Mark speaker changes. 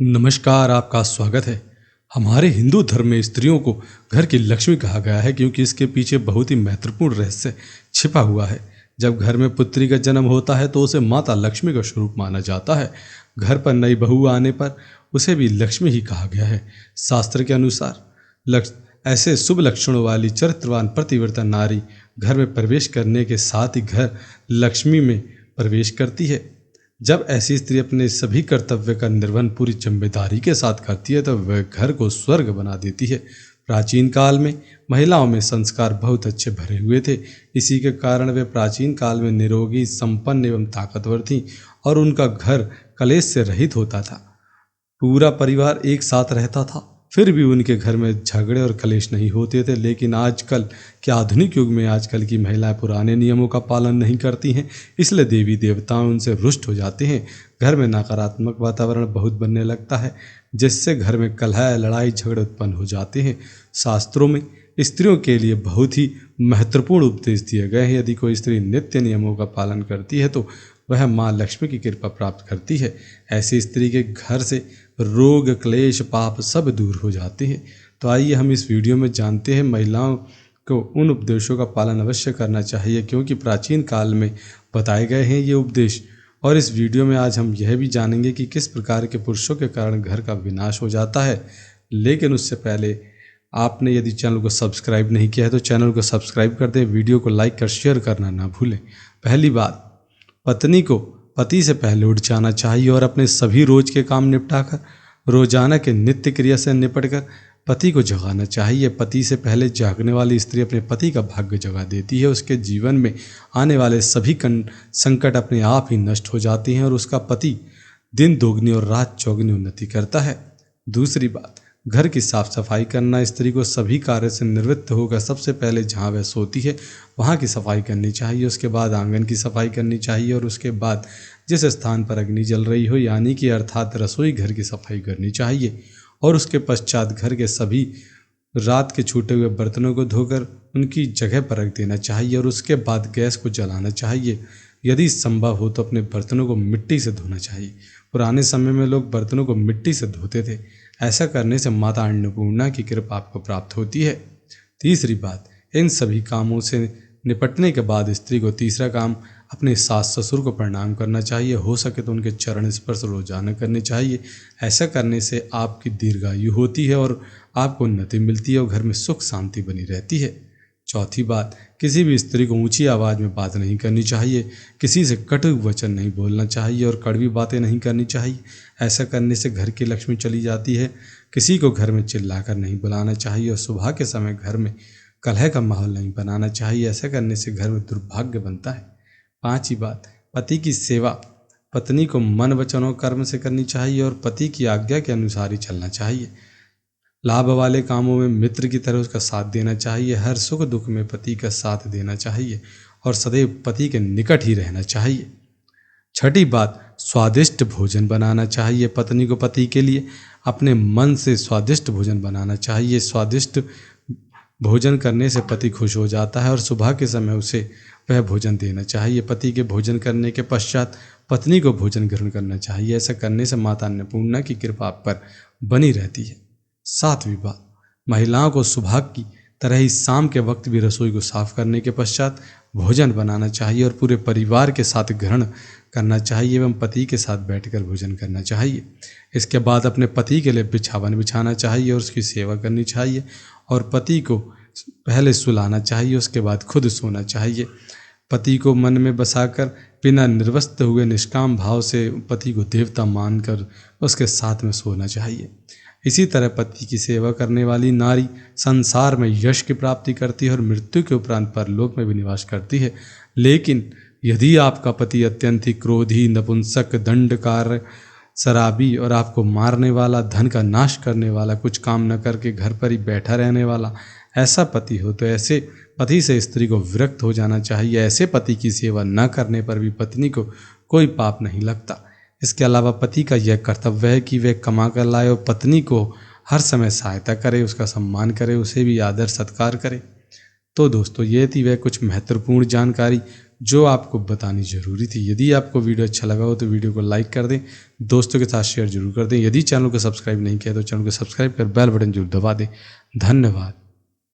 Speaker 1: नमस्कार, आपका स्वागत है। हमारे हिंदू धर्म में स्त्रियों को घर की लक्ष्मी कहा गया है क्योंकि इसके पीछे बहुत ही महत्वपूर्ण रहस्य छिपा हुआ है। जब घर में पुत्री का जन्म होता है तो उसे माता लक्ष्मी का स्वरूप माना जाता है। घर पर नई बहू आने पर उसे भी लक्ष्मी ही कहा गया है। शास्त्र के अनुसार ऐसे शुभ लक्षणों वाली चरित्रवान प्रतिव्रता नारी घर में प्रवेश करने के साथ ही घर लक्ष्मी में प्रवेश करती है। जब ऐसी स्त्री अपने सभी कर्तव्य का निर्वहन पूरी जिम्मेदारी के साथ करती है तो वह घर को स्वर्ग बना देती है। प्राचीन काल में महिलाओं में संस्कार बहुत अच्छे भरे हुए थे। इसी के कारण वे प्राचीन काल में निरोगी, संपन्न एवं ताकतवर थीं और उनका घर कलेश से रहित होता था। पूरा परिवार एक साथ रहता था, फिर भी उनके घर में झगड़े और कलेश नहीं होते थे। लेकिन आजकल के आधुनिक युग में आजकल की महिलाएं पुराने नियमों का पालन नहीं करती हैं, इसलिए देवी देवताओं उनसे रुष्ट हो जाते हैं। घर में नकारात्मक वातावरण बहुत बनने लगता है, जिससे घर में कलह, लड़ाई झगड़े उत्पन्न हो जाते हैं। शास्त्रों में स्त्रियों के लिए बहुत ही महत्वपूर्ण उपदेश दिए गए हैं। यदि कोई स्त्री नित्य नियमों का पालन करती है तो वह माँ लक्ष्मी की कृपा प्राप्त करती है। ऐसी स्त्री के घर से रोग, क्लेश, पाप सब दूर हो जाते हैं। तो आइए हम इस वीडियो में जानते हैं महिलाओं को उन उपदेशों का पालन अवश्य करना चाहिए क्योंकि प्राचीन काल में बताए गए हैं ये उपदेश। और इस वीडियो में आज हम यह भी जानेंगे कि किस प्रकार के पुरुषों के कारण घर का विनाश हो जाता है। लेकिन उससे पहले आपने यदि चैनल को सब्सक्राइब नहीं किया है तो चैनल को सब्सक्राइब कर दें, वीडियो को लाइक कर शेयर करना ना भूलें। पहली बात, पत्नी को पति से पहले उठ जाना चाहिए और अपने सभी रोज के काम निपटाकर रोजाना के नित्य क्रिया से निपटकर पति को जगाना चाहिए। पति से पहले जागने वाली स्त्री अपने पति का भाग्य जगा देती है। उसके जीवन में आने वाले सभी संकट अपने आप ही नष्ट हो जाते हैं और उसका पति दिन दोगुनी और रात चौगुनी उन्नति करता है। दूसरी बात, घर की साफ सफाई करना। स्त्री को सभी कार्य से निवृत्त होकर सबसे पहले जहाँ वह सोती है वहाँ की सफाई करनी चाहिए। उसके बाद आंगन की सफाई करनी चाहिए और उसके बाद जिस स्थान पर अग्नि जल रही हो यानी कि अर्थात रसोई घर की सफाई करनी चाहिए। और उसके पश्चात घर के सभी रात के छूटे हुए बर्तनों को धोकर उनकी जगह पर रख देना चाहिए और उसके बाद गैस को जलाना चाहिए। यदि संभव हो तो अपने बर्तनों को मिट्टी से धोना चाहिए। पुराने समय में लोग बर्तनों को मिट्टी से धोते थे। ऐसा करने से माता अन्नपूर्णा की कृपा आपको प्राप्त होती है। तीसरी बात, इन सभी कामों से निपटने के बाद स्त्री को तीसरा काम अपने सास ससुर को प्रणाम करना चाहिए। हो सके तो उनके चरण स्पर्श रोजाना करने चाहिए। ऐसा करने से आपकी दीर्घायु होती है और आपको उन्नति मिलती है और घर में सुख शांति बनी रहती है। चौथी बात, किसी भी स्त्री को ऊंची आवाज़ में बात नहीं करनी चाहिए। किसी से कटु वचन नहीं बोलना चाहिए और कड़वी बातें नहीं करनी चाहिए। ऐसा करने से घर की लक्ष्मी चली जाती है। किसी को घर में चिल्लाकर नहीं बुलाना चाहिए और सुबह के समय घर में कलह का माहौल नहीं बनाना चाहिए। ऐसा करने से घर में दुर्भाग्य बनता है। पांचवी बात, पति की सेवा पत्नी को मन, वचन और कर्म से करनी चाहिए और पति की आज्ञा के अनुसार ही चलना चाहिए। लाभ वाले कामों में मित्र की तरह उसका साथ देना चाहिए। हर सुख दुख में पति का साथ देना चाहिए और सदैव पति के निकट ही रहना चाहिए। छठी बात, स्वादिष्ट भोजन बनाना चाहिए। पत्नी को पति के लिए अपने मन से स्वादिष्ट भोजन बनाना चाहिए। स्वादिष्ट भोजन करने से पति खुश हो जाता है और सुबह के समय उसे वह भोजन देना चाहिए। पति के भोजन करने के पश्चात पत्नी को भोजन ग्रहण करना चाहिए। ऐसा करने से माता अन्नपूर्णा की कृपा आप पर बनी रहती है। सातवीं बात, महिलाओं को सुबह की तरह ही शाम के वक्त भी रसोई को साफ करने के पश्चात भोजन बनाना चाहिए और पूरे परिवार के साथ ग्रहण करना चाहिए एवं पति के साथ बैठकर भोजन करना चाहिए। इसके बाद अपने पति के लिए बिछावन बिछाना चाहिए और उसकी सेवा करनी चाहिए और पति को पहले सुलाना चाहिए, उसके बाद खुद सोना चाहिए। पति को मन में बसाकर बिना निर्वस्त्र हुए निष्काम भाव से पति को देवता मानकर उसके साथ में सोना चाहिए। इसी तरह पति की सेवा करने वाली नारी संसार में यश की प्राप्ति करती है और मृत्यु के उपरांत परलोक में भी निवास करती है। लेकिन यदि आपका पति अत्यंत ही क्रोधी, नपुंसक, दंडकार, शराबी और आपको मारने वाला, धन का नाश करने वाला, कुछ काम न करके घर पर ही बैठा रहने वाला ऐसा पति हो तो ऐसे पति से स्त्री को विरक्त हो जाना चाहिए। ऐसे पति की सेवा न करने पर भी पत्नी को कोई पाप नहीं लगता। इसके अलावा पति का यह कर्तव्य है कि वह कमा कर लाए और पत्नी को हर समय सहायता करे, उसका सम्मान करे, उसे भी आदर सत्कार करे। तो दोस्तों, ये थी वह कुछ महत्वपूर्ण जानकारी जो आपको बतानी जरूरी थी। यदि आपको वीडियो अच्छा लगा हो तो वीडियो को लाइक कर दें, दोस्तों के साथ शेयर जरूर कर दें। यदि चैनल को सब्सक्राइब नहीं किया तो चैनल को सब्सक्राइब कर बेल बटन जरूर दबा दें। धन्यवाद।